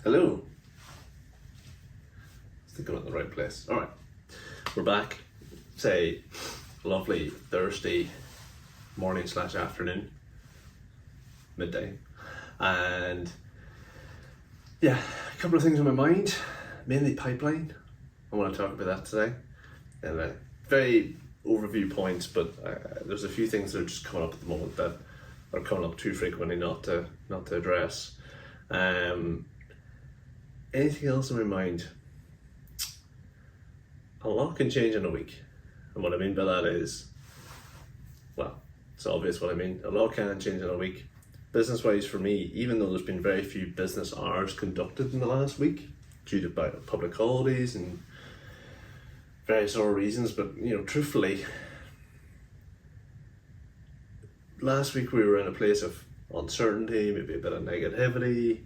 Hello. I think I'm at the right place. All right, we're back. Say, lovely Thursday morning / afternoon, midday, and yeah, a couple of things on my mind. Mainly pipeline. I want to talk about that today, and very overview points. But there's a few things that are just coming up at the moment that are coming up too frequently not to address. Anything else in my mind? A lot can change in a week. And what I mean by that is, well, it's obvious what I mean. A lot can change in a week. Business-wise for me, even though there's been very few business hours conducted in the last week due to public holidays and various other reasons, but truthfully, last week we were in a place of uncertainty, maybe a bit of negativity,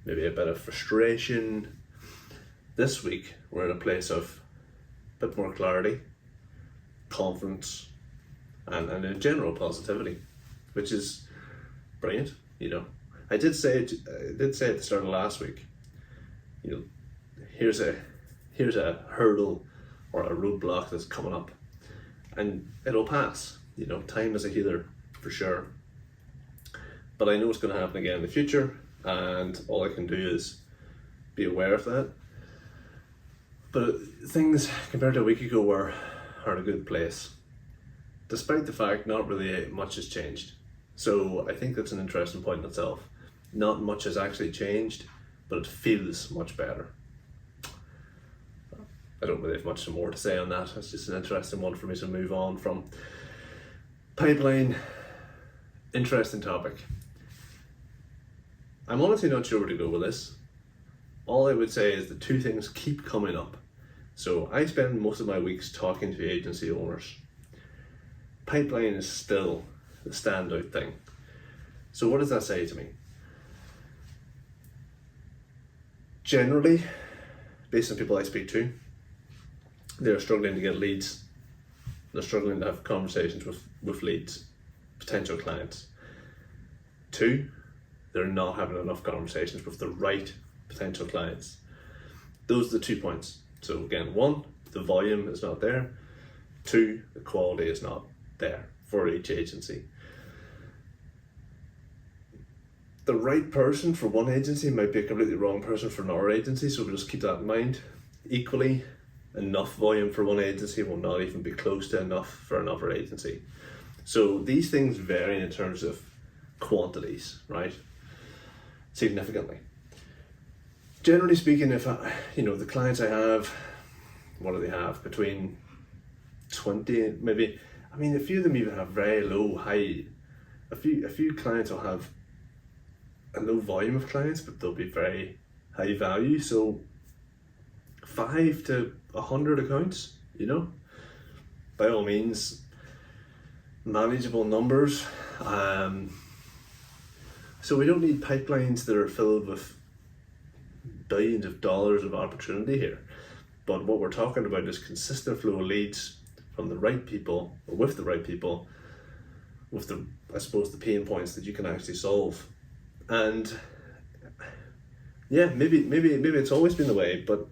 maybe a bit of frustration. This week we're in a place of a bit more clarity, confidence, and in general positivity, which is brilliant. I did say at the start of last week, here's a hurdle or a roadblock that's coming up, and it'll pass. Time is a healer for sure. But I know it's going to happen again in the future, and all I can do is be aware of that. But things compared to a week ago are in a good place, despite the fact not really much has changed. So I think that's an interesting point in itself. Not much has actually changed, but it feels much better. I don't really have much more to say on that. It's just an interesting one for me to move on from. Pipeline, interesting topic. I'm honestly not sure where to go with this. All I would say is the two things keep coming up. So I spend most of my weeks talking to agency owners. Pipeline is still the standout thing. So what does that say to me? Generally, based on people I speak to, they're struggling to get leads. They're struggling to have conversations with leads, potential clients. 2, they're not having enough conversations with the right potential clients. Those are the 2 points. So again, 1, the volume is not there. 2, the quality is not there for each agency. The right person for one agency might be a completely wrong person for another agency, so we'll just keep that in mind. Equally, enough volume for one agency will not even be close to enough for another agency. So these things vary in terms of quantities, right? Significantly. Generally speaking, if the clients I have, what do they have? Between 20, maybe. I mean, a few of them even have very low, high. A few clients will have a low volume of clients, but they'll be very high value. So 5 to 100 accounts, by all means, manageable numbers. So we don't need pipelines that are filled with billions of dollars of opportunity here. But what we're talking about is consistent flow of leads from the right people, or with the right people, with the pain points that you can actually solve. And yeah, maybe it's always been the way, but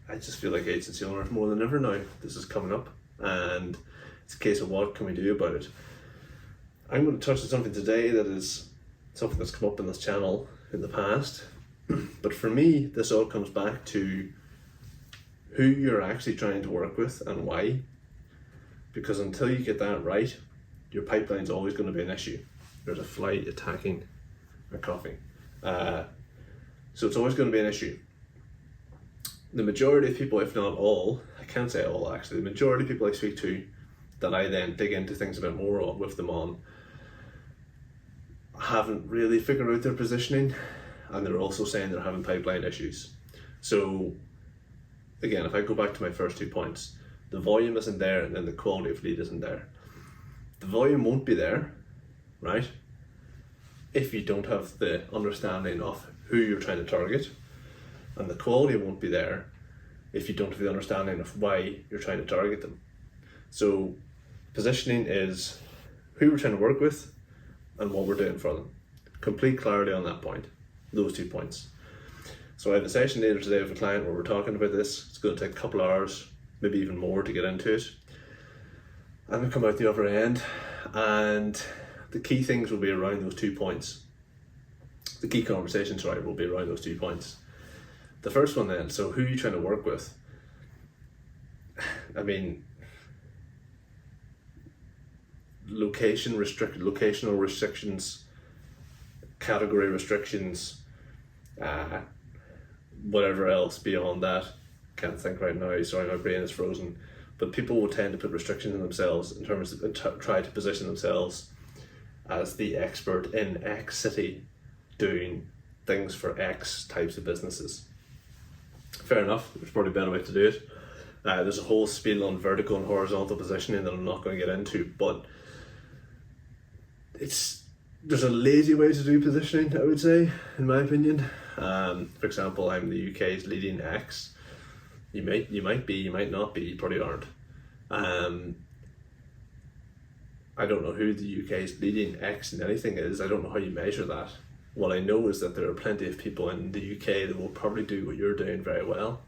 I just feel like agency owners more than ever now, this is coming up, and it's a case of what can we do about it. I'm going to touch on something today that is something that's come up in this channel in the past, but for me, this all comes back to who you're actually trying to work with and why. Because until you get that right, your pipeline's always going to be an issue. There's a fly attacking my coffee. So it's always going to be an issue. The majority of people, if not all, I can't say all actually, the majority of people I speak to that I then dig into things a bit more with them on haven't really figured out their positioning, and they're also saying they're having pipeline issues. So again, if I go back to my first 2 points, the volume isn't there and then the quality of lead isn't there. The volume won't be there, right, if you don't have the understanding of who you're trying to target, and the quality won't be there if you don't have the understanding of why you're trying to target them. So positioning is who we're trying to work with and what we're doing for them. Complete clarity on that point, those 2 points. So I have a session later today with a client where we're talking about this. It's going to take a couple of hours, maybe even more, to get into it. I'm going to come out the other end, and the key things will be around those 2 points. The key conversations, right, will be around those 2 points. The first one then, so who are you trying to work with? I mean, locational restrictions, category restrictions, whatever else beyond that, can't think right now, sorry, my brain is frozen. But people will tend to put restrictions on themselves in terms of try to position themselves as the expert in X city doing things for X types of businesses. Fair enough, there's probably a better way to do it. There's a whole spiel on vertical and horizontal positioning that I'm not going to get into, but there's a lazy way to do positioning, I would say, in my opinion. For example, I'm the UK's leading X. You might be, you might not be, you probably aren't. I don't know who the UK's leading X in anything is. I don't know how you measure that. What I know is that there are plenty of people in the UK that will probably do what you're doing very well.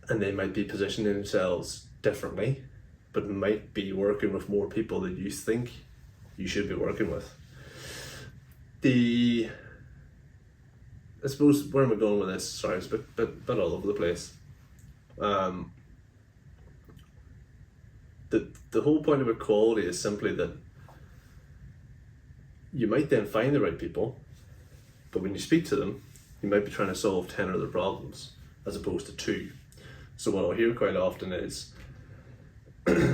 And they might be positioning themselves differently, but might be working with more people that you think you should be working with. I suppose, where am I going with this? Sorry, it's a bit all over the place. The whole point about quality is simply that you might then find the right people, but when you speak to them, you might be trying to solve 10 other problems as opposed to 2. So what I'll hear quite often is,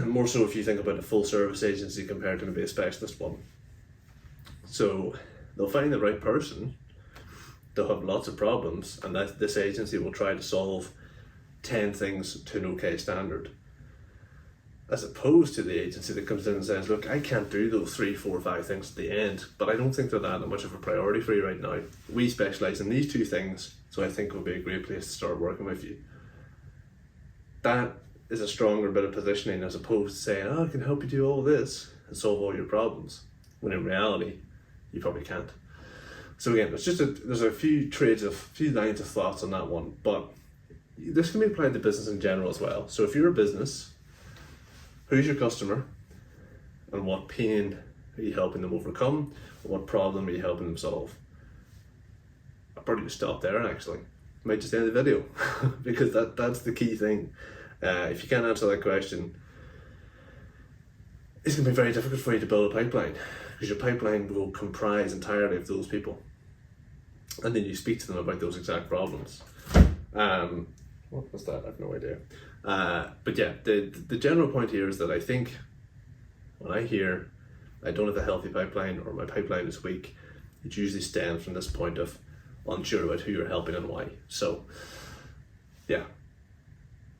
more so if you think about a full service agency compared to maybe a specialist one. So they'll find the right person, they'll have lots of problems, and this agency will try to solve 10 things to an okay standard. As opposed to the agency that comes in and says, look, I can't do those 3, 4, 5 things at the end, but I don't think they're that much of a priority for you right now. We specialise in these 2 things, so I think it would be a great place to start working with you. That is a stronger bit of positioning as opposed to saying, I can help you do all this and solve all your problems, when in reality, you probably can't. So again, there's a few lines of thoughts on that one, but this can be applied to business in general as well. So if you're a business, who's your customer, and what pain are you helping them overcome, or what problem are you helping them solve? I'll probably just stop there actually. I might just end the video because that's the key thing. If you can't answer that question, it's going to be very difficult for you to build a pipeline, because your pipeline will comprise entirely of those people. And then you speak to them about those exact problems. What was that? I have no idea. But yeah, the general point here is that I think when I hear I don't have a healthy pipeline or my pipeline is weak, it usually stems from this point of unsure about who you're helping and why. So yeah,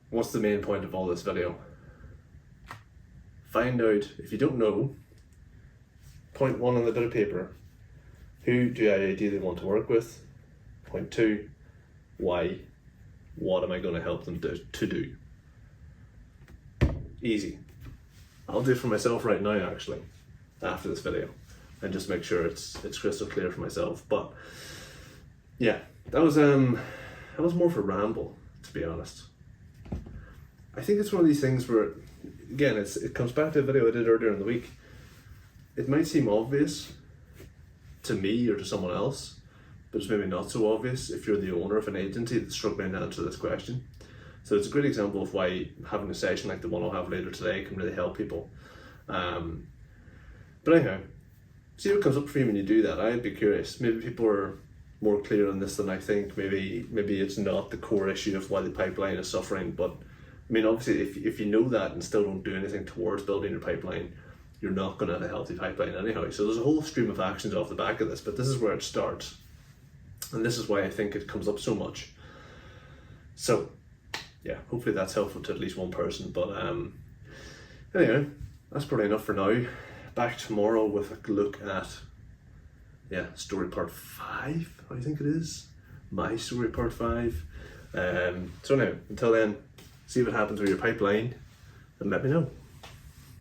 what's the main point of all this video? Find out, if you don't know, point 1 on the bit of paper, who do I ideally want to work with? Point 2, why? What am I going to help them to do? Easy. I'll do it for myself right now actually, after this video, and just make sure it's crystal clear for myself. But yeah, that was more for ramble, to be honest. I think it's one of these things where, again, it comes back to a video I did earlier in the week. It might seem obvious to me or to someone else, but it's maybe not so obvious if you're the owner of an agency that's struggling to answer this question. So it's a great example of why having a session like the one I'll have later today can really help people. But anyhow, see what comes up for you when you do that. I'd be curious. Maybe people are more clear on this than I think. Maybe it's not the core issue of why the pipeline is suffering, but I mean, obviously, if you know that and still don't do anything towards building your pipeline, you're not going to have a healthy pipeline anyhow. So there's a whole stream of actions off the back of this, but this is where it starts. And this is why I think it comes up so much. So yeah, hopefully that's helpful to at least one person. But anyway, that's probably enough for now. Back tomorrow with a look at, story part 5, I think it is. My story part 5. So now, until then, see what happens with your pipeline and let me know.